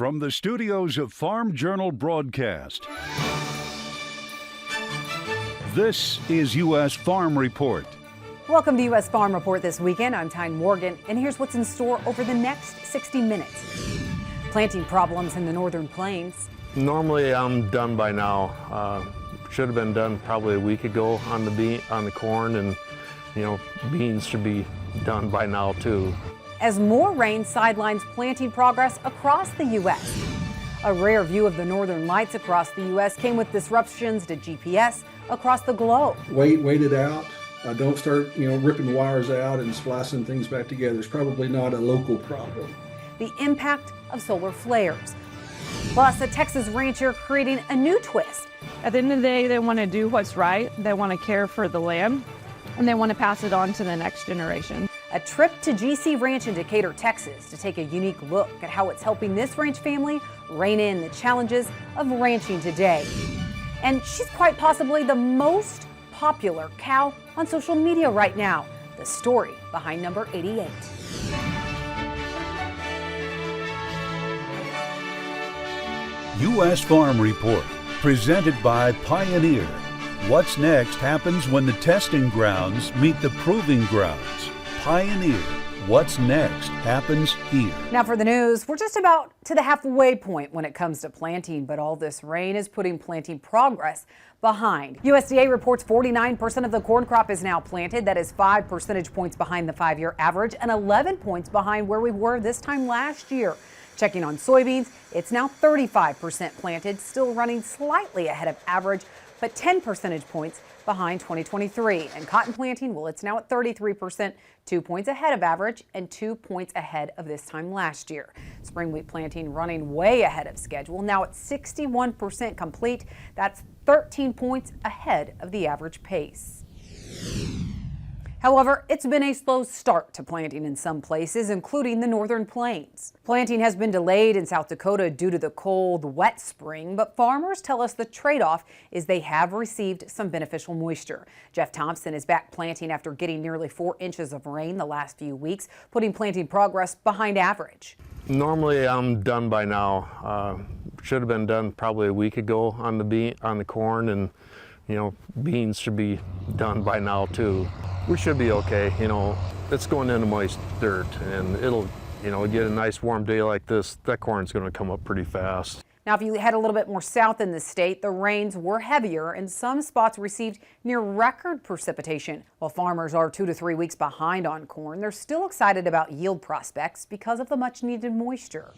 From the studios of Farm Journal Broadcast, this is U.S. Farm Report. Welcome to U.S. Farm Report this weekend. I'm Tyne Morgan, and here's what's in store over the next 60 minutes. Planting problems in the northern plains. Normally I'm done by now. Should have been done probably a week ago on the corn, and beans should be done by now too. As more rain sidelines planting progress across the U.S. A rare view of the northern lights across the U.S. came with disruptions to GPS across the globe. Wait it out. Don't start, ripping wires out and splicing things back together. It's probably not a local problem. The impact of solar flares. Plus, a Texas rancher creating a new twist. At the end of the day, they want to do what's right. They want to care for the land, and they want to pass it on to the next generation. A trip to GC Ranch in Decatur, Texas, to take a unique look at how it's helping this ranch family rein in the challenges of ranching today. And she's quite possibly the most popular cow on social media right now. The story behind number 88. U.S. Farm Report, presented by Pioneer. What's next happens when the testing grounds meet the proving grounds. Pioneer. What's next happens here. Now for the news, we're just about to the halfway point when it comes to planting, but all this rain is putting planting progress behind. USDA reports 49% of the corn crop is now planted. That is 5 percentage points behind the 5-year average and 11 points behind where we were this time last year. Checking on soybeans, it's now 35% planted, still running slightly ahead of average, but 10 percentage points behind 2023. And cotton planting, well, it's now at 33%, 2 points ahead of average and 2 points ahead of this time last year. Spring wheat planting running way ahead of schedule, now at 61% complete. That's 13 points ahead of the average pace. However, it's been a slow start to planting in some places, including the northern plains. Planting has been delayed in South Dakota due to the cold, wet spring, but farmers tell us the trade-off is they have received some beneficial moisture. Jeff Thompson is back planting after getting nearly 4 inches of rain the last few weeks, putting planting progress behind average. Normally I'm done by now. Should have been done probably a week ago on the corn, and beans should be done by now too. We should be okay. It's going into moist dirt, and it'll, get a nice warm day like this, that corn's going to come up pretty fast. Now, if you head a little bit more south in the state, the rains were heavier and some spots received near record precipitation. While farmers are 2 to 3 weeks behind on corn, they're still excited about yield prospects because of the much needed moisture.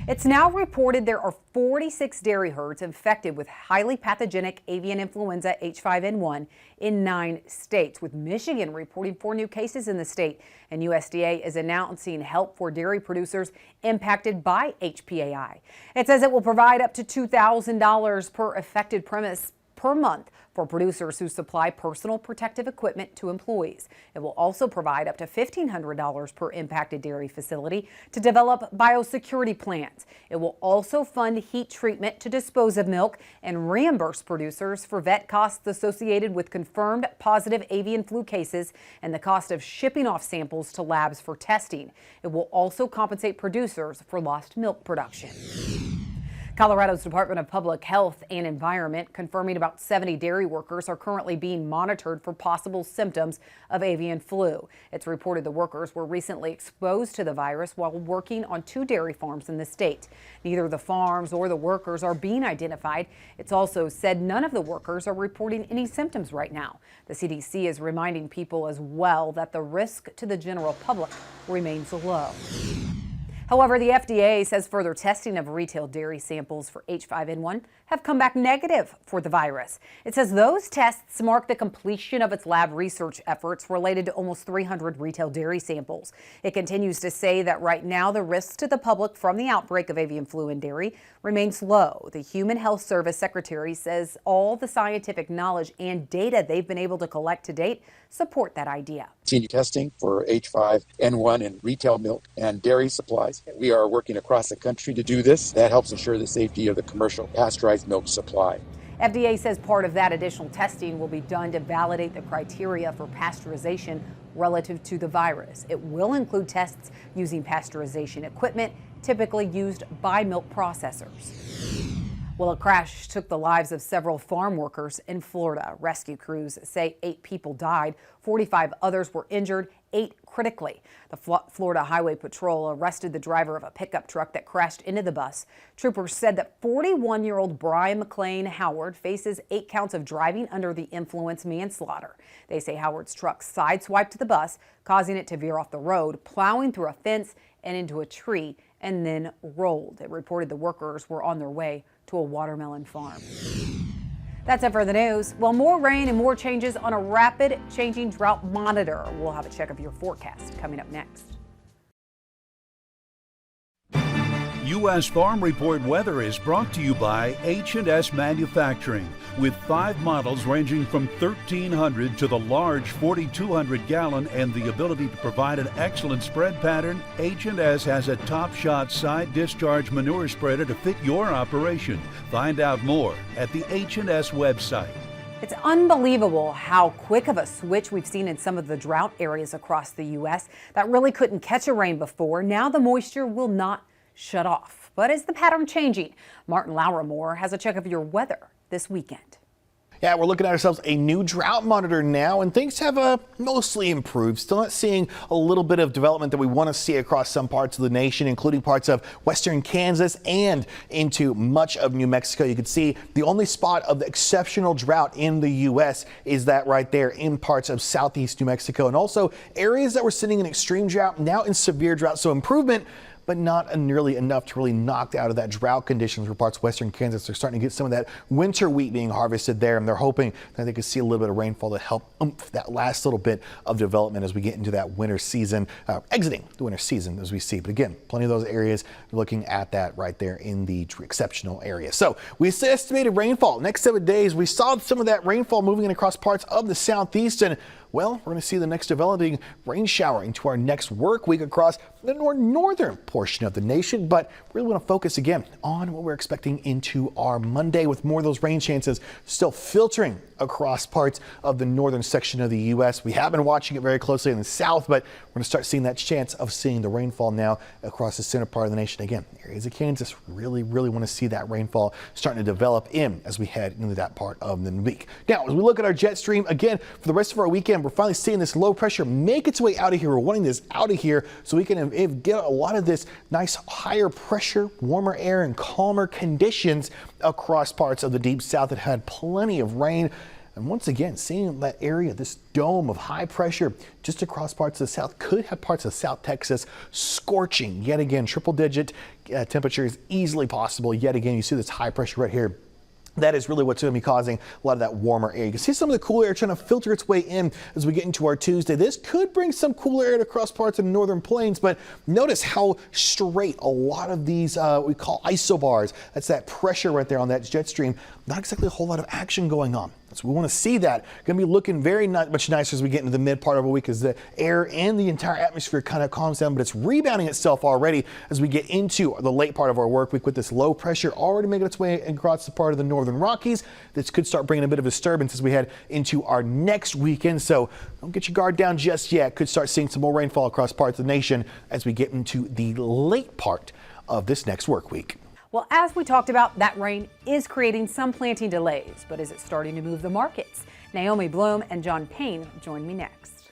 It's now reported there are 46 dairy herds infected with highly pathogenic avian influenza H5N1 in 9 states, with Michigan reporting 4 new cases in the state. And USDA is announcing help for dairy producers impacted by HPAI. It says it will provide up to $2,000 per affected premise per month for producers who supply personal protective equipment to employees. It will also provide up to $1,500 per impacted dairy facility to develop biosecurity plans. It will also fund heat treatment to dispose of milk and reimburse producers for vet costs associated with confirmed positive avian flu cases and the cost of shipping off samples to labs for testing. It will also compensate producers for lost milk production. Colorado's Department of Public Health and Environment confirming about 70 dairy workers are currently being monitored for possible symptoms of avian flu. It's reported the workers were recently exposed to the virus while working on 2 dairy farms in the state. Neither the farms or the workers are being identified. It's also said none of the workers are reporting any symptoms right now. The CDC is reminding people as well that the risk to the general public remains low. However, the FDA says further testing of retail dairy samples for H5N1 have come back negative for the virus. It says those tests mark the completion of its lab research efforts related to almost 300 retail dairy samples. It continues to say that right now the risks to the public from the outbreak of avian flu in dairy remains low. The Human Health Service Secretary says all the scientific knowledge and data they've been able to collect to date support that idea. Continue testing for H5N1 in retail milk and dairy supplies. We are working across the country to do this. That helps ensure the safety of the commercial pasteurized milk supply. FDA says part of that additional testing will be done to validate the criteria for pasteurization relative to the virus. It will include tests using pasteurization equipment typically used by milk processors. Well, a crash took the lives of several farm workers in Florida. Rescue crews say 8 people died, 45 others were injured, 8 critically. The Florida Highway Patrol arrested the driver of a pickup truck that crashed into the bus. Troopers said that 41-year-old Brian McCrea Howard faces 8 counts of driving under the influence manslaughter. They say Howard's truck sideswiped the bus, causing it to veer off the road, plowing through a fence and into a tree, and then rolled. It reported the workers were on their way to a watermelon farm. That's it for the news. Well, more rain and more changes on a rapid changing drought monitor. We'll have a check of your forecast coming up next. U.S. Farm Report weather is brought to you by H&S Manufacturing. With 5 models ranging from 1,300 to the large 4,200 gallon and the ability to provide an excellent spread pattern, H&S has a Top Shot side discharge manure spreader to fit your operation. Find out more at the H&S website. It's unbelievable how quick of a switch we've seen in some of the drought areas across the U.S. that really couldn't catch a rain before. Now the moisture will not shut off. But is the pattern changing? Martin Lauramore has a check of your weather this weekend. Yeah, we're looking at ourselves a new drought monitor now, and things have mostly improved. Still not seeing a little bit of development that we want to see across some parts of the nation, including parts of western Kansas and into much of New Mexico. You can see the only spot of the exceptional drought in the U.S. is that right there in parts of southeast New Mexico, and also areas that were sitting in extreme drought now in severe drought. So improvement, but not nearly enough to really knock out of that drought conditions for parts of western Kansas. They're starting to get some of that winter wheat being harvested there, and they're hoping that they could see a little bit of rainfall to help that last little bit of development as we get into that winter season, exiting the winter season as we see. But again, plenty of those areas looking at that right there in the exceptional area. So we estimated rainfall next 7 days. We saw some of that rainfall moving in across parts of the southeast, and well, we're going to see the next developing rain shower into our next work week across the northern portion of the nation. But we really want to focus again on what we're expecting into our Monday, with more of those rain chances still filtering across parts of the northern section of the U.S. We have been watching it very closely in the south, but we're going to start seeing that chance of seeing the rainfall now across the center part of the nation. Again, areas of Kansas really want to see that rainfall starting to develop in as we head into that part of the week. Now, as we look at our jet stream again for the rest of our weekend, we're finally seeing this low pressure make its way out of here. We're wanting this out of here so we can get a lot of this nice higher pressure, warmer air, and calmer conditions across parts of the deep south that had plenty of rain. And once again, seeing that area, this dome of high pressure just across parts of the south, could have parts of South Texas scorching yet again. Triple digit temperatures easily possible. Yet again, you see this high pressure right here. That is really what's going to be causing a lot of that warmer air. You can see some of the cool air trying to filter its way in as we get into our Tuesday. This could bring some cooler air across parts of the northern plains, but notice how straight a lot of these we call isobars. That's that pressure right there on that jet stream. Not exactly a whole lot of action going on. So we want to see that. Going to be looking very much nicer as we get into the mid part of a week as the air and the entire atmosphere kind of calms down, but it's rebounding itself already as we get into the late part of our work week with this low pressure already making its way across the part of the northern Rockies. This could start bringing a bit of disturbance as we head into our next weekend. So don't get your guard down just yet. Could start seeing some more rainfall across parts of the nation as we get into the late part of this next work week. Well, as we talked about, that rain is creating some planting delays, but is it starting to move the markets? Naomi Bloom and John Payne join me next.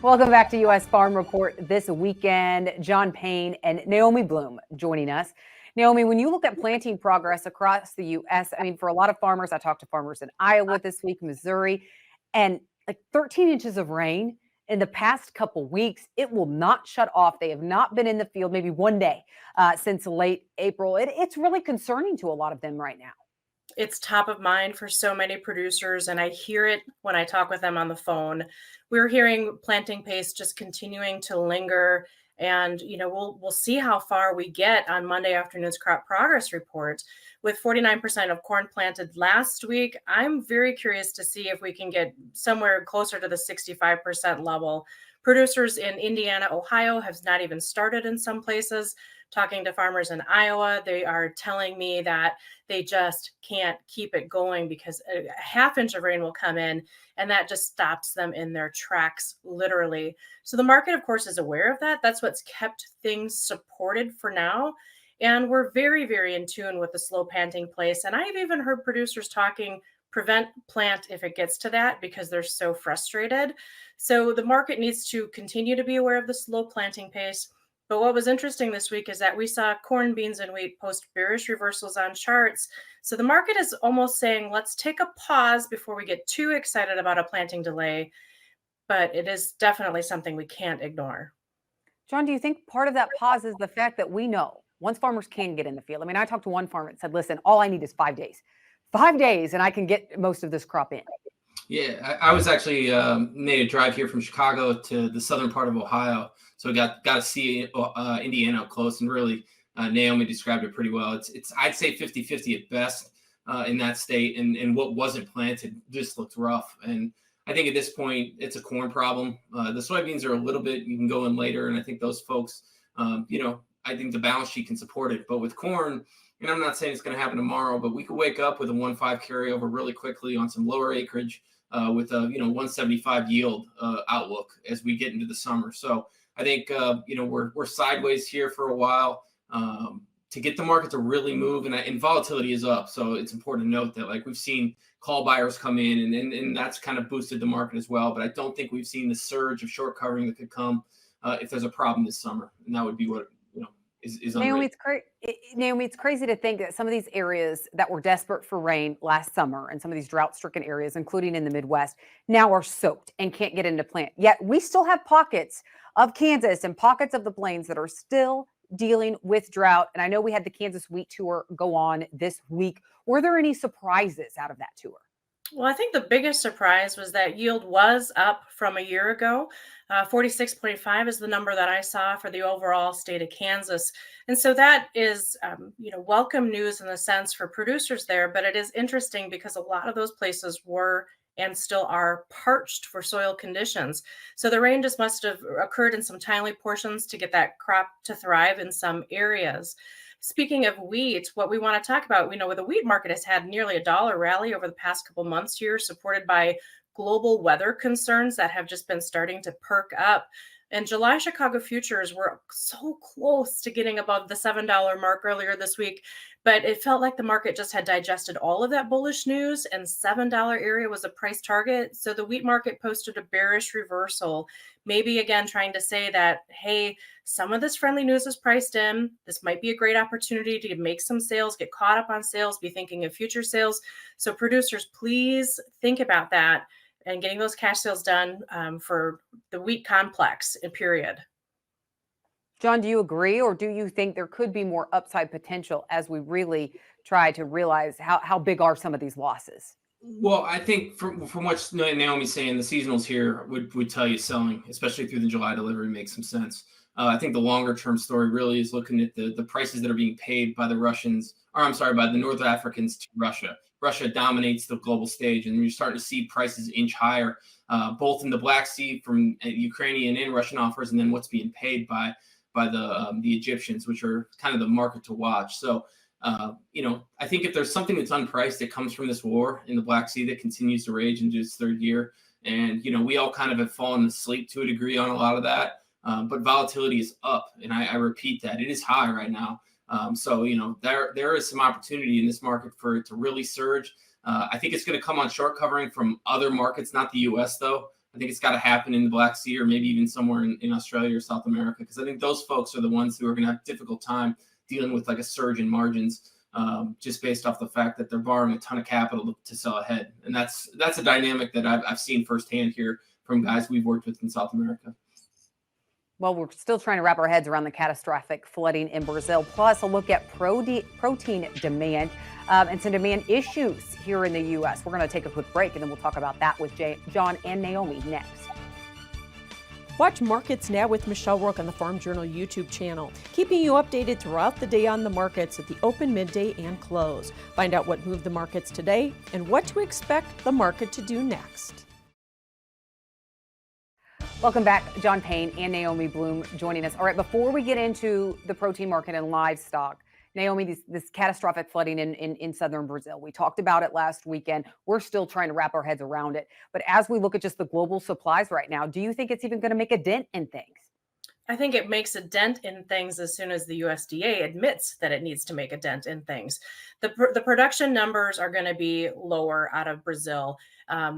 Welcome back to U.S. Farm Report this weekend. John Payne and Naomi Bloom joining us. Naomi, when you look at planting progress across the U.S., I mean, for a lot of farmers, I talked to farmers in Iowa this week, Missouri, and like 13 inches of rain in the past couple weeks. It will not shut off. They have not been in the field maybe one day since late April. It's really concerning to a lot of them right now. It's top of mind for so many producers, and I hear it when I talk with them on the phone. We're hearing planting pace just continuing to linger, and we'll see how far we get on Monday afternoon's crop progress report. With 49% of corn planted last week, I'm very curious to see if we can get somewhere closer to the 65% level. Producers in Indiana, Ohio have not even started in some places. Talking to farmers in Iowa, they are telling me that they just can't keep it going because a half inch of rain will come in and that just stops them in their tracks, literally. So the market, of course, is aware of that. That's what's kept things supported for now. And we're very, very in tune with the slow planting place. And I've even heard producers talking prevent plant if it gets to that because they're so frustrated. So the market needs to continue to be aware of the slow planting pace. But what was interesting this week is that we saw corn, beans, and wheat post bearish reversals on charts. So the market is almost saying, let's take a pause before we get too excited about a planting delay. But it is definitely something we can't ignore. John, do you think part of that pause is the fact that we know once farmers can get in the field? I mean, I talked to one farmer and said, listen, all I need is 5 days. 5 days and I can get most of this crop in. Yeah, I was actually made a drive here from Chicago to the southern part of Ohio. So got to see Indiana up close, and really Naomi described it pretty well. It's I'd say 50-50 at best in that state, and what wasn't planted just looked rough. And I think at this point it's a corn problem. The soybeans are a little bit, you can go in later, and I think those folks, I think the balance sheet can support it. But with corn, and I'm not saying it's going to happen tomorrow, but we could wake up with a 1.5 carryover really quickly on some lower acreage with a 175 yield outlook as we get into the summer. So I think we're sideways here for a while to get the market to really move, and volatility is up. So it's important to note that like we've seen call buyers come in, and that's kind of boosted the market as well. But I don't think we've seen the surge of short covering that could come if there's a problem this summer, and that would be what is Naomi, it's crazy to think that some of these areas that were desperate for rain last summer and some of these drought-stricken areas, including in the Midwest, now are soaked and can't get into plant. Yet we still have pockets of Kansas and pockets of the plains that are still dealing with drought. And I know we had the Kansas Wheat Tour go on this week. Were there any surprises out of that tour? Well, I think the biggest surprise was that yield was up from a year ago. 46.5 is the number that I saw for the overall state of Kansas. And so that is, welcome news in the sense for producers there. But it is interesting because a lot of those places were and still are parched for soil conditions. So the rain just must have occurred in some timely portions to get that crop to thrive in some areas. Speaking of wheat, what we want to talk about, we know the wheat market has had nearly a dollar rally over the past couple months here, supported by global weather concerns that have just been starting to perk up. And July Chicago futures were so close to getting above the $7 mark earlier this week, but it felt like the market just had digested all of that bullish news, and $7 area was a price target. So the wheat market posted a bearish reversal, maybe again trying to say that, hey, some of this friendly news is priced in. This might be a great opportunity to make some sales, get caught up on sales, be thinking of future sales. So producers, please think about that and getting those cash sales done for the wheat complex, period. John, do you agree, or do you think there could be more upside potential as we really try to realize how big are some of these losses? Well, I think from what Naomi's saying, the seasonals here would tell you selling, especially through the July delivery, makes some sense. I think the longer term story really is looking at the prices that are being paid by the by the North Africans to Russia. Russia dominates the global stage, and you're starting to see prices inch higher, both in the Black Sea from Ukrainian and Russian offers, and then what's being paid by the Egyptians, which are kind of the market to watch. So, I think if there's something that's unpriced that comes from this war in the Black Sea that continues to rage into its third year, and we all kind of have fallen asleep to a degree on a lot of that, but volatility is up, and I repeat that it is high right now. So there is some opportunity in this market for it to really surge. I think it's going to come on short covering from other markets, not the U.S. though. I think it's got to happen in the Black Sea or maybe even somewhere in Australia or South America, because I think those folks are the ones who are going to have a difficult time dealing with like a surge in margins, just based off the fact that they're borrowing a ton of capital to sell ahead. And that's a dynamic that I've seen firsthand here from guys we've worked with in South America. Well, we're still trying to wrap our heads around the catastrophic flooding in Brazil, plus a look at protein demand and some demand issues here in the U.S. We're going to take a quick break, and then we'll talk about that with John and Naomi next. Watch Markets Now with Michelle Rook on the Farm Journal YouTube channel, keeping you updated throughout the day on the markets at the open, midday, and close. Find out what moved the markets today and what to expect the market to do next. Welcome back. John Payne and Naomi Bloom joining us. All right, before we get into the protein market and livestock, Naomi, this catastrophic flooding in southern Brazil. We talked about it last weekend. We're still trying to wrap our heads around it. But as we look at just the global supplies right now, do you think it's even going to make a dent in things? I think it makes a dent in things as soon as the USDA admits that it needs to make a dent in things. The production numbers are going to be lower out of Brazil.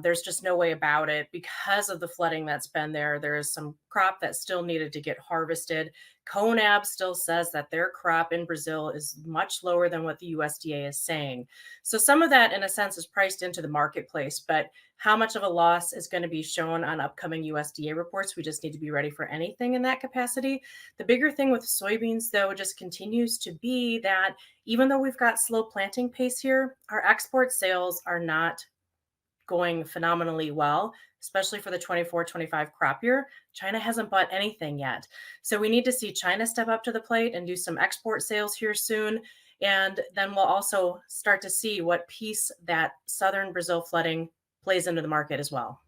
There's just no way about it because of the flooding that's been there. There is some crop that still needed to get harvested. CONAB still says that their crop in Brazil is much lower than what the USDA is saying. So some of that, in a sense, is priced into the marketplace, but how much of a loss is going to be shown on upcoming USDA reports? We just need to be ready for anything in that capacity. The bigger thing with soybeans, though, just continues to be that even though we've got slow planting pace here, our export sales are not going phenomenally well, especially for the 24-25 crop year. China hasn't bought anything yet. So we need to see China step up to the plate and do some export sales here soon. And then we'll also start to see what piece that southern Brazil flooding plays into the market as well.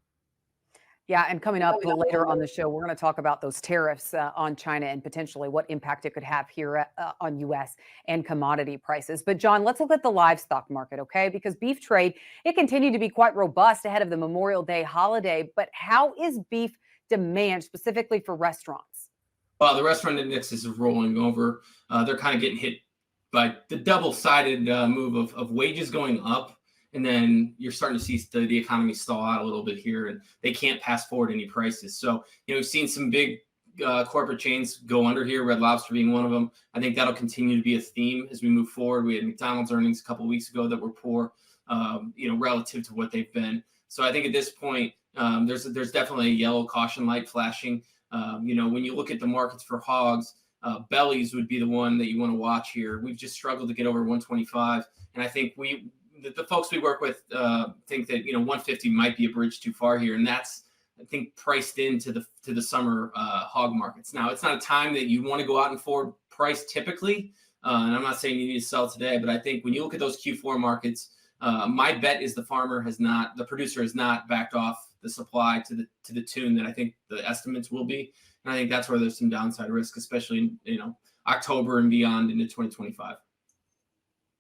Yeah, and coming up later on the show, we're going to talk about those tariffs on China and potentially what impact it could have here on U.S. and commodity prices. But John, let's look at the livestock market, okay? Because beef trade, it continued to be quite robust ahead of the Memorial Day holiday. But how is beef demand specifically for restaurants? Well, the restaurant index is rolling over. They're kind of getting hit by the double-sided move of wages going up. And then you're starting to see the economy stall out a little bit here, and they can't pass forward any prices. So, we've seen some big corporate chains go under here, Red Lobster being one of them. I think that'll continue to be a theme as we move forward. We had McDonald's earnings a couple of weeks ago that were poor, relative to what they've been. So I think at this point, there's definitely a yellow caution light flashing. When you look at the markets for hogs, bellies would be the one that you want to watch here. We've just struggled to get over 125, and I think the folks we work with think that 150 might be a bridge too far here, and that's, I think, priced into the summer hog markets. Now, it's not a time that you want to go out and forward price typically, and I'm not saying you need to sell today, but I think when you look at those Q4 markets, my bet is the producer has not backed off the supply to the tune that I think the estimates will be, and I think that's where there's some downside risk, especially in October and beyond into 2025.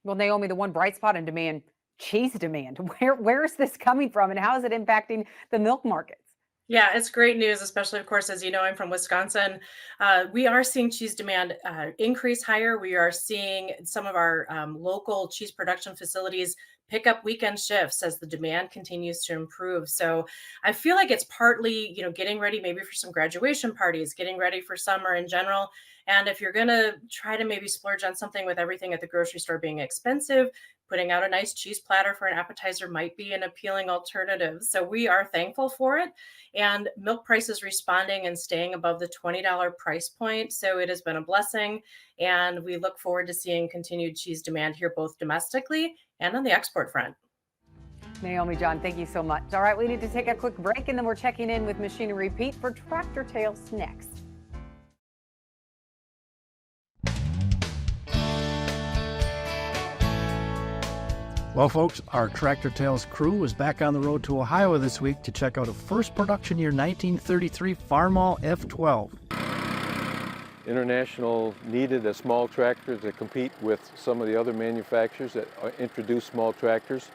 Well, Naomi, the one bright spot in demand, cheese demand. Where is this coming from, and how is it impacting the milk markets? Yeah, it's great news, especially, of course, as you know, I'm from Wisconsin. We are seeing cheese demand increase higher. We are seeing some of our local cheese production facilities pick up weekend shifts as the demand continues to improve. So I feel like it's partly, getting ready maybe for some graduation parties, getting ready for summer in general. And if you're going to try to maybe splurge on something with everything at the grocery store being expensive, putting out a nice cheese platter for an appetizer might be an appealing alternative. So we are thankful for it. And milk prices responding and staying above the $20 price point. So it has been a blessing. And we look forward to seeing continued cheese demand here, both domestically and on the export front. Naomi, John, thank you so much. All right, we need to take a quick break, and then we're checking in with Machinery Pete for Tractor Tales next. Well, folks, our Tractor Tales crew was back on the road to Ohio this week to check out a first production year 1933 Farmall F12. International needed a small tractor to compete with some of the other manufacturers that introduced small tractors.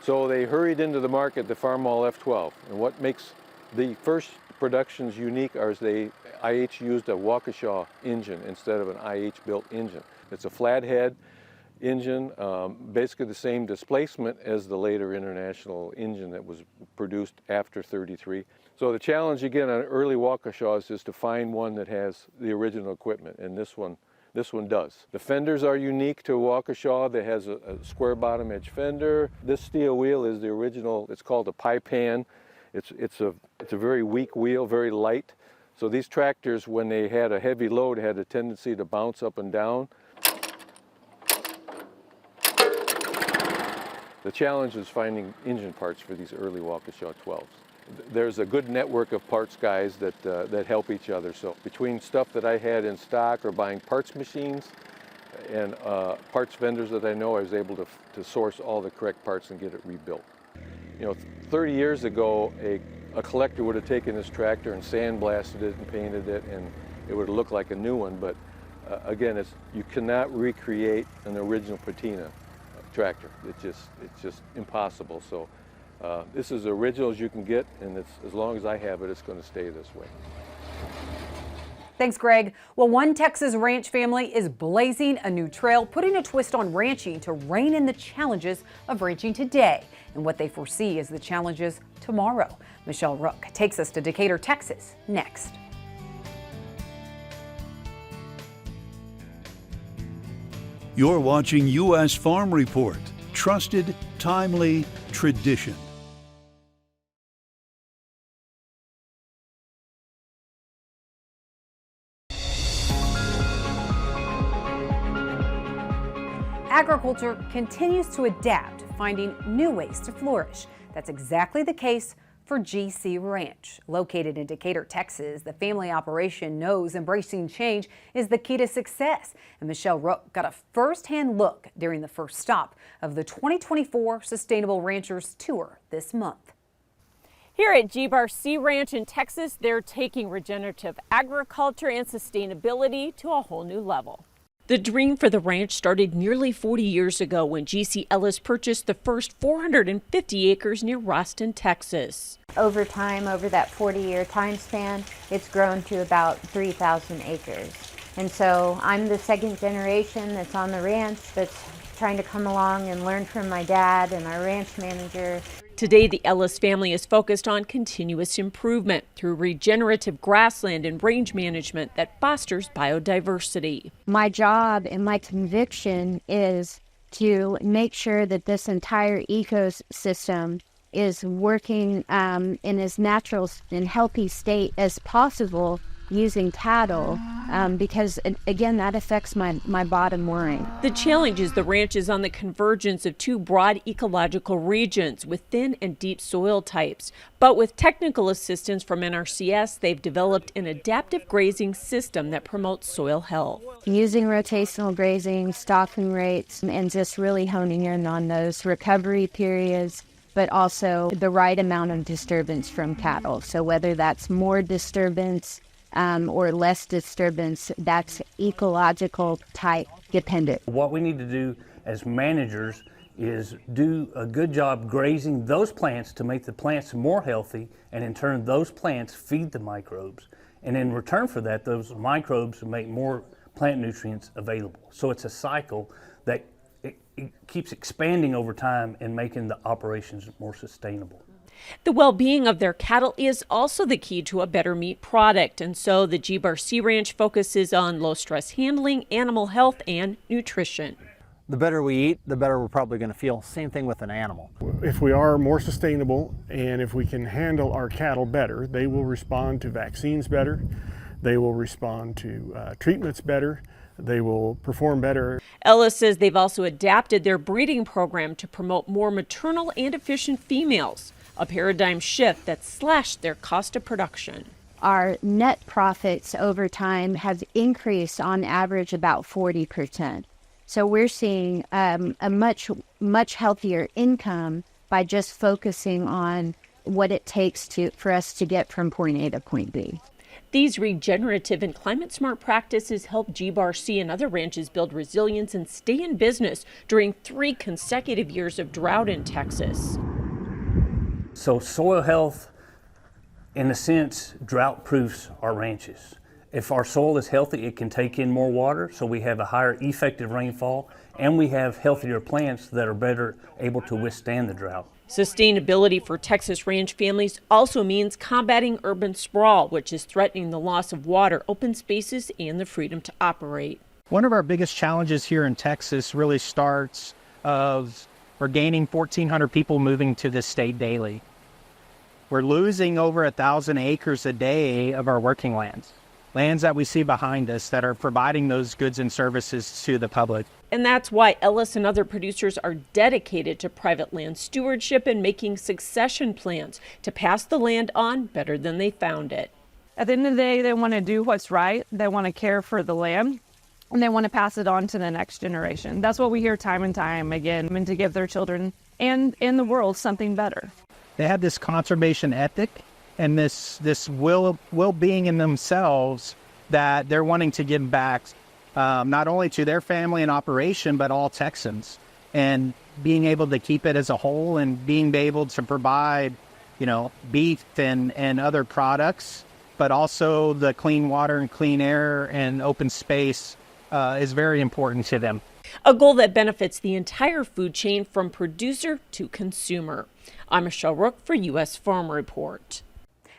So they hurried into the market the Farmall F12. And what makes the first productions unique is IH used a Waukesha engine instead of an IH-built engine. It's a flathead engine, basically the same displacement as the later International engine that was produced after 33. So the challenge again on early Waukeshas is to find one that has the original equipment, and this one does. The fenders are unique to Waukesha. That has a square bottom edge fender. This steel wheel is the original. It's called a pie pan. It's a very weak wheel, very light. So these tractors, when they had a heavy load, had a tendency to bounce up and down. The challenge is finding engine parts for these early Waukesha 12s. There's a good network of parts guys that help each other. So between stuff that I had in stock or buying parts machines and parts vendors that I know, I was able to source all the correct parts and get it rebuilt. 30 years ago, a a collector would have taken this tractor and sandblasted it and painted it, and it would look like a new one. But again, you cannot recreate an original patina tractor. It's just impossible. So this is as original as you can get, and as long as I have it, it's going to stay this way. Thanks, Greg. Well, one Texas ranch family is blazing a new trail, putting a twist on ranching to rein in the challenges of ranching today and what they foresee as the challenges tomorrow. Michelle Rook takes us to Decatur, Texas, next. You're watching U.S. Farm Report. Trusted, timely, tradition. Agriculture continues to adapt, finding new ways to flourish. That's exactly the case for GC Ranch. Located in Decatur, Texas, the family operation knows embracing change is the key to success. And Michelle Rook got a first-hand look during the first stop of the 2024 Sustainable Ranchers Tour this month. Here at GC Ranch in Texas, they're taking regenerative agriculture and sustainability to a whole new level. The dream for the ranch started nearly 40 years ago when G.C. Ellis purchased the first 450 acres near Ruston, Texas. Over time, over that 40-year time span, it's grown to about 3,000 acres. And so I'm the second generation that's on the ranch that's trying to come along and learn from my dad and our ranch manager. Today, the Ellis family is focused on continuous improvement through regenerative grassland and range management that fosters biodiversity. My job and my conviction is to make sure that this entire ecosystem is working in as natural and healthy state as possible using cattle, because again, that affects my bottom line. The challenge is the ranch is on the convergence of two broad ecological regions with thin and deep soil types. But with technical assistance from NRCS, they've developed an adaptive grazing system that promotes soil health. Using rotational grazing, stocking rates, and just really honing in on those recovery periods, but also the right amount of disturbance from cattle. So whether that's more disturbance or less disturbance, that's ecological type dependent. What we need to do as managers is do a good job grazing those plants to make the plants more healthy, and in turn those plants feed the microbes. And in return for that, those microbes make more plant nutrients available. So it's a cycle that it keeps expanding over time and making the operations more sustainable. The well-being of their cattle is also the key to a better meat product, and so the GC Ranch focuses on low-stress handling, animal health, and nutrition. The better we eat, the better we're probably going to feel. Same thing with an animal. If we are more sustainable and if we can handle our cattle better, they will respond to vaccines better, they will respond to treatments better, they will perform better. Ellis says they've also adapted their breeding program to promote more maternal and efficient females, a paradigm shift that slashed their cost of production. Our net profits over time have increased on average about 40%. So we're seeing a much healthier income by just focusing on what it takes for us to get from point A to point B. These regenerative and climate-smart practices help GC and other ranches build resilience and stay in business during 3 consecutive years of drought in Texas. So soil health, in a sense, drought-proofs our ranches. If our soil is healthy, it can take in more water, so we have a higher effective rainfall, and we have healthier plants that are better able to withstand the drought. Sustainability for Texas ranch families also means combating urban sprawl, which is threatening the loss of water, open spaces, and the freedom to operate. One of our biggest challenges here in Texas really starts of we're gaining 1,400 people moving to this state daily. We're losing over 1,000 acres a day of our working lands that we see behind us that are providing those goods and services to the public. And that's why Ellis and other producers are dedicated to private land stewardship and making succession plans to pass the land on better than they found it. At the end of the day, they want to do what's right. They want to care for the land, and they want to pass it on to the next generation. That's what we hear time and time again, and to give their children and in the world something better. They have this conservation ethic, and this well-being in themselves that they're wanting to give back, not only to their family and operation, but all Texans, and being able to keep it as a whole and being able to provide, beef and other products, but also the clean water and clean air and open space is very important to them. A goal that benefits the entire food chain from producer to consumer. I'm Michelle Rook for U.S. Farm Report.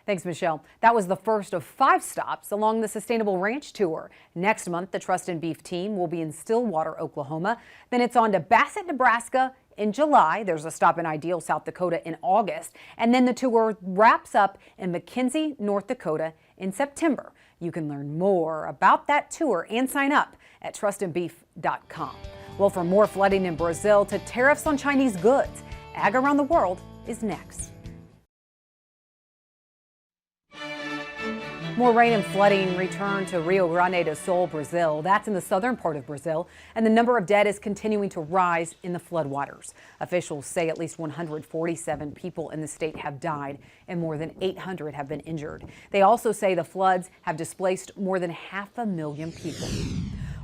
Thanks, Michelle. That was the first of 5 stops along the Sustainable Ranch Tour. Next month, the Trust in Beef team will be in Stillwater, Oklahoma. Then it's on to Bassett, Nebraska in July. There's a stop in Ideal, South Dakota in August. And then the tour wraps up in McKenzie, North Dakota in September. You can learn more about that tour and sign up at trustandbeef.com. Well, for more flooding in Brazil to tariffs on Chinese goods, Ag Around the World is next. More rain and flooding return to Rio Grande do Sul, Brazil. That's in the southern part of Brazil, and the number of dead is continuing to rise in the floodwaters. Officials say at least 147 people in the state have died and more than 800 have been injured. They also say the floods have displaced more than 500,000 people.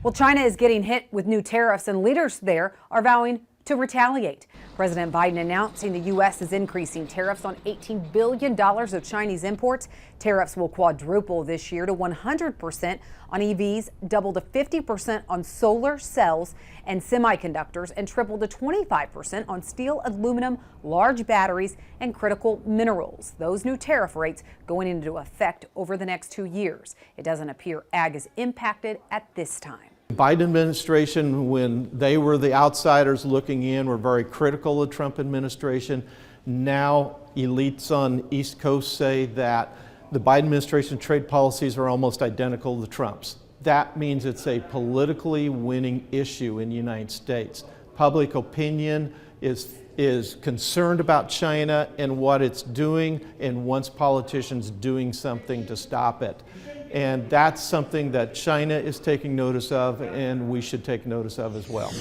Well, China is getting hit with new tariffs, and leaders there are vowing to retaliate. President Biden announcing the U.S. is increasing tariffs on $18 billion of Chinese imports. Tariffs will quadruple this year to 100% on EVs, double to 50% on solar cells and semiconductors, and triple to 25% on steel, aluminum, large batteries, and critical minerals. Those new tariff rates going into effect over the next 2 years. It doesn't appear ag is impacted at this time. The Biden administration, when they were the outsiders looking in, were very critical of the Trump administration. Now elites on East Coast say that the Biden administration trade policies are almost identical to Trump's. That means it's a politically winning issue in the United States. Public opinion is concerned about China and what it's doing, and wants politicians doing something to stop it. And that's something that China is taking notice of, and we should take notice of as well.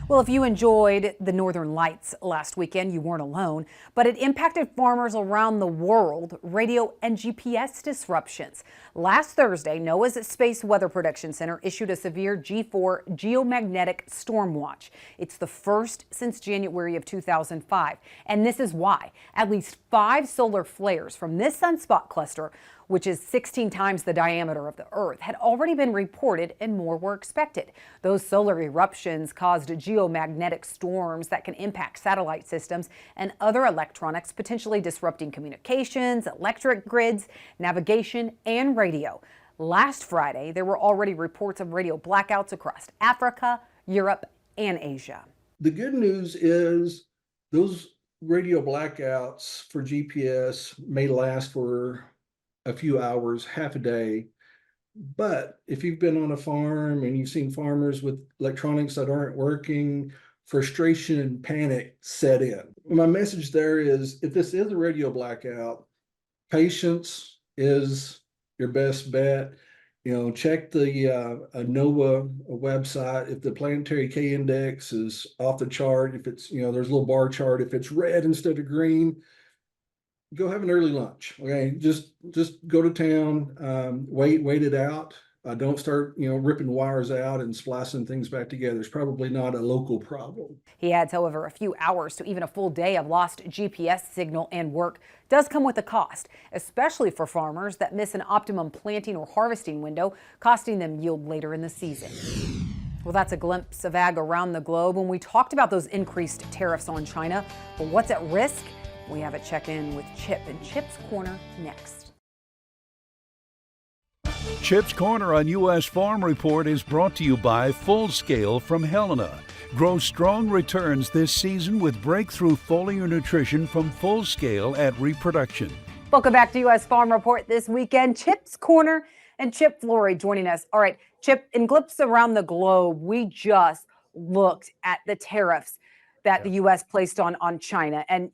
Well, if you enjoyed the Northern Lights last weekend, you weren't alone, but it impacted farmers around the world, radio and GPS disruptions. Last Thursday, NOAA's Space Weather Prediction Center issued a severe G4 geomagnetic storm watch. It's the first since January of 2005, and this is why at least 5 solar flares from this sunspot cluster, which is 16 times the diameter of the Earth, had already been reported and more were expected. Those solar eruptions caused geomagnetic storms that can impact satellite systems and other electronics, potentially disrupting communications, electric grids, navigation, and radio. Last Friday, there were already reports of radio blackouts across Africa, Europe, and Asia. The good news is those radio blackouts for GPS may last for a few hours, half a day. But if you've been on a farm and you've seen farmers with electronics that aren't working, frustration and panic set in. My message there is, if this is a radio blackout, patience is your best bet. Check the NOAA website. If the planetary K index is off the chart, if it's, there's a little bar chart, if it's red instead of green, go have an early lunch. Okay, just go to town, wait it out. Don't start, ripping wires out and splicing things back together. It's probably not a local problem. He adds, however, a few hours to even a full day of lost GPS signal and work does come with a cost, especially for farmers that miss an optimum planting or harvesting window, costing them yield later in the season. Well, that's a glimpse of ag around the globe. When we talked about those increased tariffs on China, but what's at risk? We have a check-in with Chip in Chip's Corner next. Chip's Corner on U.S. Farm Report is brought to you by Full Scale from Helena. Grow strong returns this season with breakthrough foliar nutrition from Full Scale at Reproduction. Welcome back to U.S. Farm Report this weekend. Chip's Corner and Chip Flory joining us. All right, Chip, in glimpses around the globe, we just looked at the tariffs that the U.S. placed on China. And,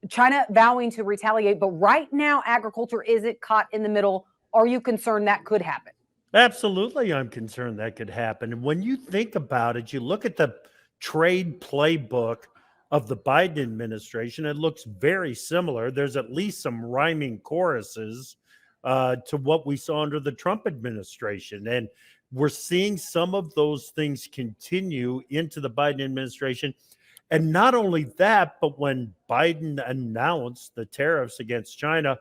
China vowing to retaliate, but right now agriculture isn't caught in the middle. Are you concerned that could happen? Absolutely, I'm concerned that could happen. And when you think about it, you look at the trade playbook of the Biden administration. It looks very similar. There's at least some rhyming choruses to what we saw under the Trump administration. And we're seeing some of those things continue into the Biden administration. And not only that, but when Biden announced the tariffs against China,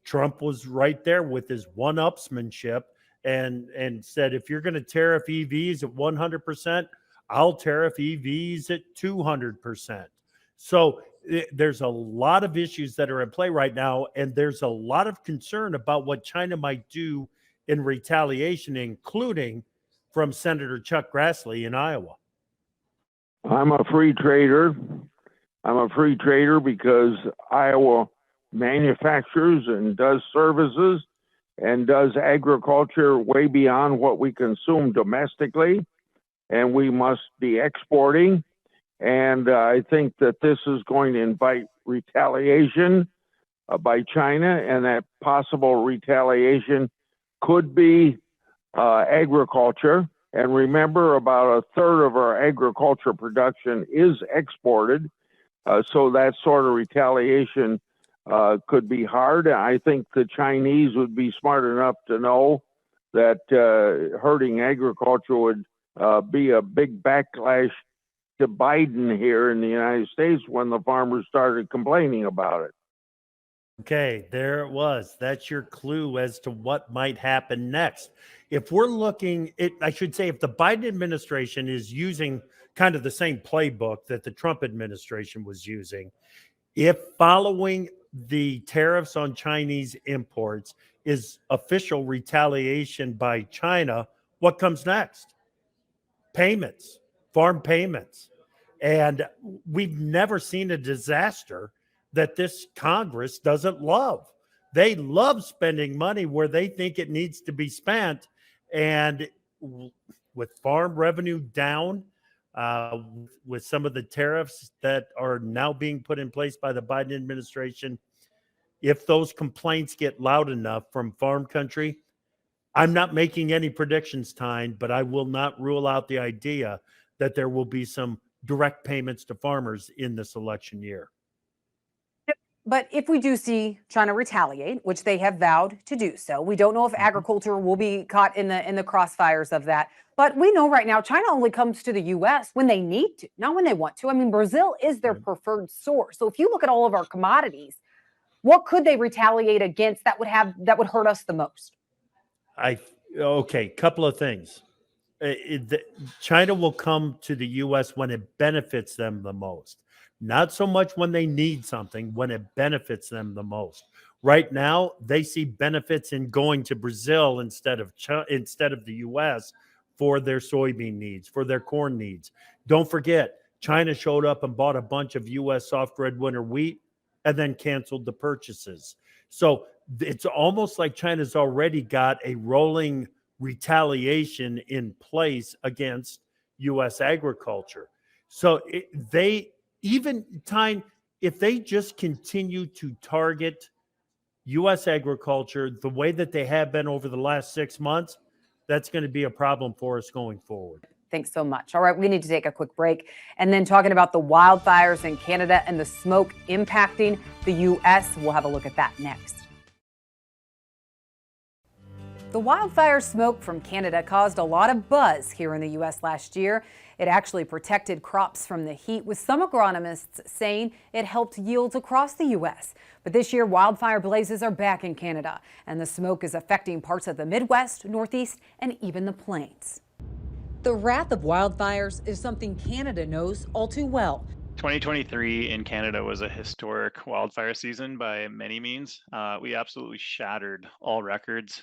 Trump was right there with his one-upsmanship and said, if you're going to tariff EVs at 100%, I'll tariff EVs at 200%. So there's a lot of issues that are in play right now, and there's a lot of concern about what China might do in retaliation, including from Senator Chuck Grassley in Iowa. I'm a free trader. I'm a free trader because Iowa manufactures and does services and does agriculture way beyond what we consume domestically, and we must be exporting. And I think that this is going to invite retaliation by China, and that possible retaliation could be agriculture. And remember, about a third of our agriculture production is exported. So that sort of retaliation could be hard. I think the Chinese would be smart enough to know that hurting agriculture would be a big backlash to Biden here in the United States when the farmers started complaining about it. Okay, there it was. That's your clue as to what might happen next. If we're looking at, I should say, if the Biden administration is using kind of the same playbook that the Trump administration was using, if following the tariffs on Chinese imports is official retaliation by China, what comes next? Payments, farm payments. And we've never seen a disaster that this Congress doesn't love. They love spending money where they think it needs to be spent. And with farm revenue down, with some of the tariffs that are now being put in place by the Biden administration, if those complaints get loud enough from farm country, I'm not making any predictions, Tyne, but I will not rule out the idea that there will be some direct payments to farmers in this election year. But if we do see China retaliate, which they have vowed to do so, we don't know if agriculture will be caught in the crossfires of that. But we know right now China only comes to the U.S. when they need to, not when they want to. I mean, Brazil is their preferred source. So if you look at all of our commodities, what could they retaliate against that would hurt us the most? Okay, couple of things. China will come to the U.S. when it benefits them the most. Not so much when they need something, when it benefits them the most. Right now, they see benefits in going to Brazil instead of the U.S. for their soybean needs, for their corn needs. Don't forget, China showed up and bought a bunch of U.S. soft red winter wheat and then canceled the purchases. So it's almost like China's already got a rolling retaliation in place against U.S. agriculture. So Tyne, if they just continue to target U.S. agriculture the way that they have been over the last 6 months, that's going to be a problem for us going forward. Thanks so much. All right, we need to take a quick break. And then talking about the wildfires in Canada and the smoke impacting the U.S., we'll have a look at that next. The wildfire smoke from Canada caused a lot of buzz here in the U.S. last year. It actually protected crops from the heat, with some agronomists saying it helped yields across the U.S. But this year, wildfire blazes are back in Canada, and the smoke is affecting parts of the Midwest, Northeast, and even the Plains. The wrath of wildfires is something Canada knows all too well. 2023 in Canada was a historic wildfire season by many means. We absolutely shattered all records.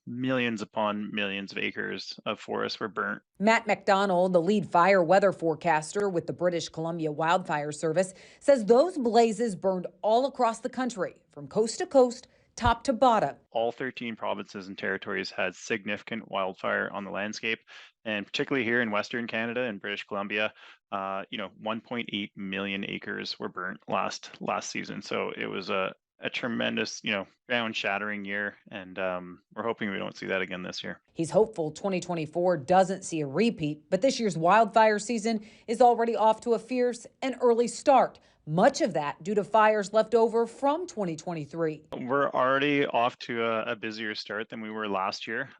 Millions upon millions of acres of forest were burnt. Matt McDonald, the lead fire weather forecaster with the British Columbia Wildfire Service, says those blazes burned all across the country, from coast to coast, top to bottom. All 13 provinces and territories had significant wildfire on the landscape, and particularly here in Western Canada and British Columbia, 1.8 million acres were burnt last season. So it was a a tremendous, ground shattering year. And we're hoping we don't see that again this year. He's hopeful 2024 doesn't see a repeat, but this year's wildfire season is already off to a fierce and early start. Much of that due to fires left over from 2023. We're already off to a busier start than we were last year,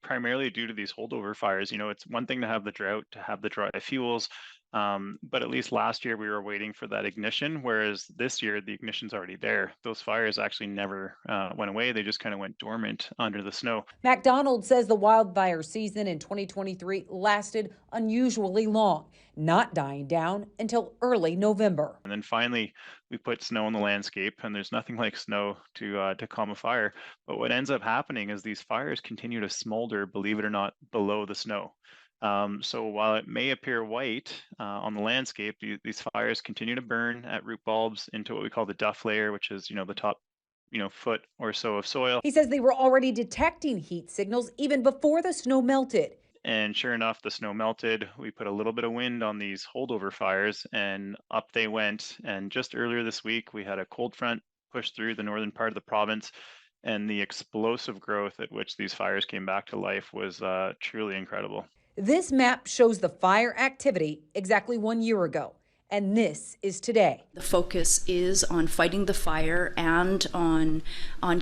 primarily due to these holdover fires. It's one thing to have the drought, to have the dry fuels, but at least last year we were waiting for that ignition, whereas this year the ignition's already there. Those fires actually never went away. They just kind of went dormant under the snow. McDonald says the wildfire season in 2023 lasted unusually long, not dying down until early November. And then finally, we put snow on the landscape, and there's nothing like snow to calm a fire. But what ends up happening is these fires continue to smolder, believe it or not, below the snow. So while it may appear white on the landscape, these fires continue to burn at root bulbs into what we call the duff layer, which is, the top, foot or so of soil. He says they were already detecting heat signals even before the snow melted. And sure enough, the snow melted. We put a little bit of wind on these holdover fires, and up they went. And just earlier this week, we had a cold front push through the northern part of the province. And the explosive growth at which these fires came back to life was truly incredible. This map shows the fire activity exactly 1 year ago, and this is today. The focus is on fighting the fire and on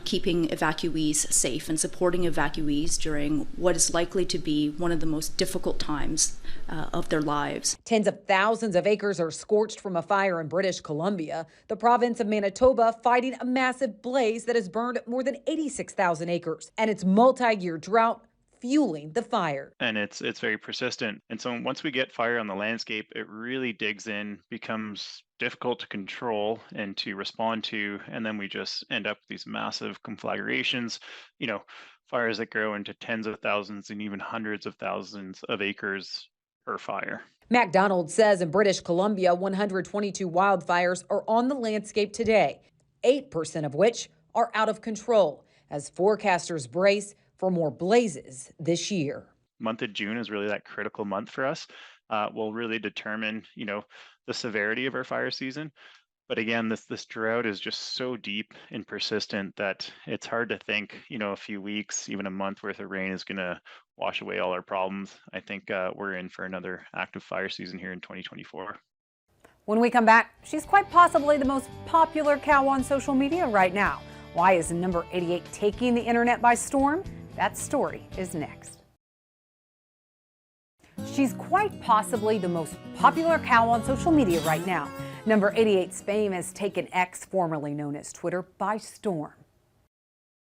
keeping evacuees safe and supporting evacuees during what is likely to be one of the most difficult times of their lives. Tens of thousands of acres are scorched from a fire in British Columbia. The province of Manitoba fighting a massive blaze that has burned more than 86,000 acres, and its multi-year drought fueling the fire. And it's very persistent. And so once we get fire on the landscape, it really digs in, becomes difficult to control and to respond to. And then we just end up with these massive conflagrations, fires that grow into tens of thousands and even hundreds of thousands of acres per fire. McDonald says in British Columbia, 122 wildfires are on the landscape today, 8% of which are out of control, as forecasters brace for more blazes this year. Month of June is really that critical month for us. Will really determine, the severity of our fire season. But again, this drought is just so deep and persistent that it's hard to think, a few weeks, even a month worth of rain is going to wash away all our problems. I think we're in for another active fire season here in 2024. When we come back, she's quite possibly the most popular cow on social media right now. Why is number 88 taking the internet by storm? That story is next. She's quite possibly the most popular cow on social media right now. Number 88's fame has taken X, formerly known as Twitter, by storm.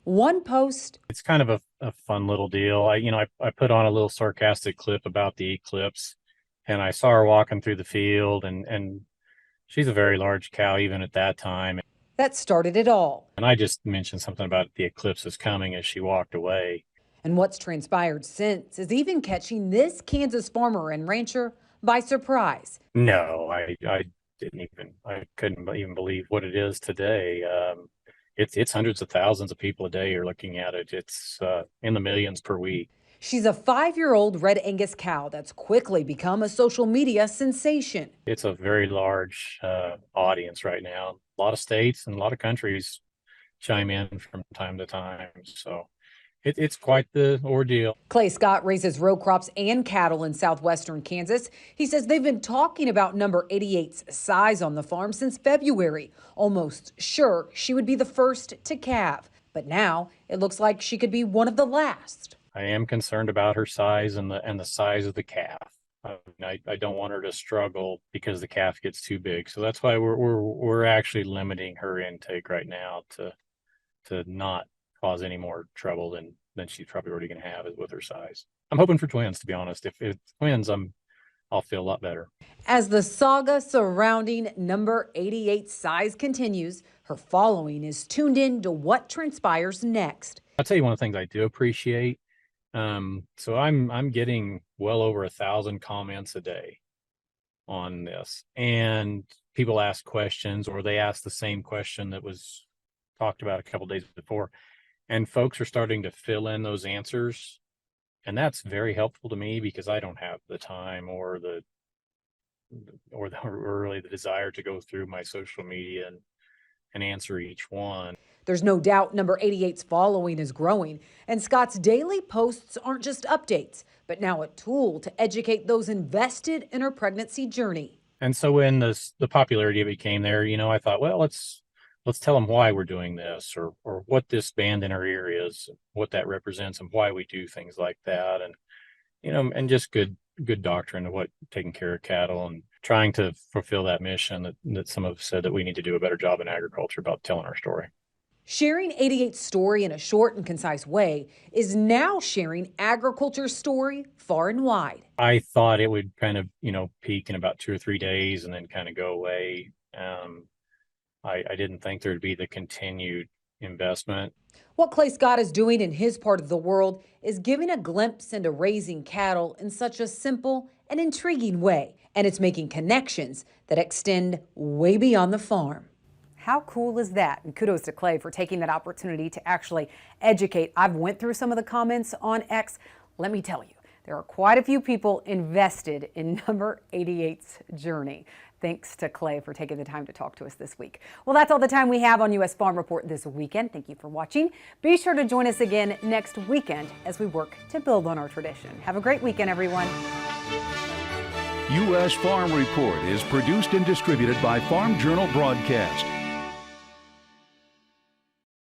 One post. It's kind of a fun little deal. I put on a little sarcastic clip about the eclipse, and I saw her walking through the field, and she's a very large cow even at that time. That started it all. And I just mentioned something about the eclipse is coming as she walked away. And what's transpired since is even catching this Kansas farmer and rancher by surprise. No, I couldn't even believe what it is today. It's hundreds of thousands of people a day are looking at it. It's in the millions per week. She's a 5-year-old red Angus cow that's quickly become a social media sensation. It's a very large audience right now. A lot of states and a lot of countries chime in from time to time. So it's quite the ordeal. Clay Scott raises row crops and cattle in southwestern Kansas. He says they've been talking about number 88's size on the farm since February, almost sure she would be the first to calve. But now it looks like she could be one of the last. I am concerned about her size and the size of the calf. I don't want her to struggle because the calf gets too big. So that's why we're actually limiting her intake right now to not cause any more trouble than she's probably already going to have with her size. I'm hoping for twins, to be honest. If it's twins, I'll feel a lot better. As the saga surrounding number 88's size continues, her following is tuned in to what transpires next. I'll tell you one of the things I do appreciate. So I'm getting well over 1,000 comments a day on this, and people ask questions, or they ask the same question that was talked about a couple days before, and folks are starting to fill in those answers, and that's very helpful to me because I don't have the time or really the desire to go through my social media answer each one. There's no doubt number 88's following is growing, and Scott's daily posts aren't just updates, but now a tool to educate those invested in her pregnancy journey. And so when the popularity became there, I thought, well, let's tell them why we're doing this, or what this band in our ear is, what that represents, and why we do things like that, and and just good doctrine of what taking care of cattle and trying to fulfill that mission that some have said that we need to do a better job in agriculture about telling our story. Sharing 88's story in a short and concise way is now sharing agriculture's story far and wide. I thought it would kind of, peak in about 2 or 3 days and then kind of go away. I didn't think there'd be the continued investment. What Clay Scott is doing in his part of the world is giving a glimpse into raising cattle in such a simple and intriguing way. And it's making connections that extend way beyond the farm. How cool is that? And kudos to Clay for taking that opportunity to actually educate. I've went through some of the comments on X. Let me tell you, there are quite a few people invested in number 88's journey. Thanks to Clay for taking the time to talk to us this week. Well, that's all the time we have on U.S. Farm Report this weekend. Thank you for watching. Be sure to join us again next weekend as we work to build on our tradition. Have a great weekend, everyone. U.S. Farm Report is produced and distributed by Farm Journal Broadcast.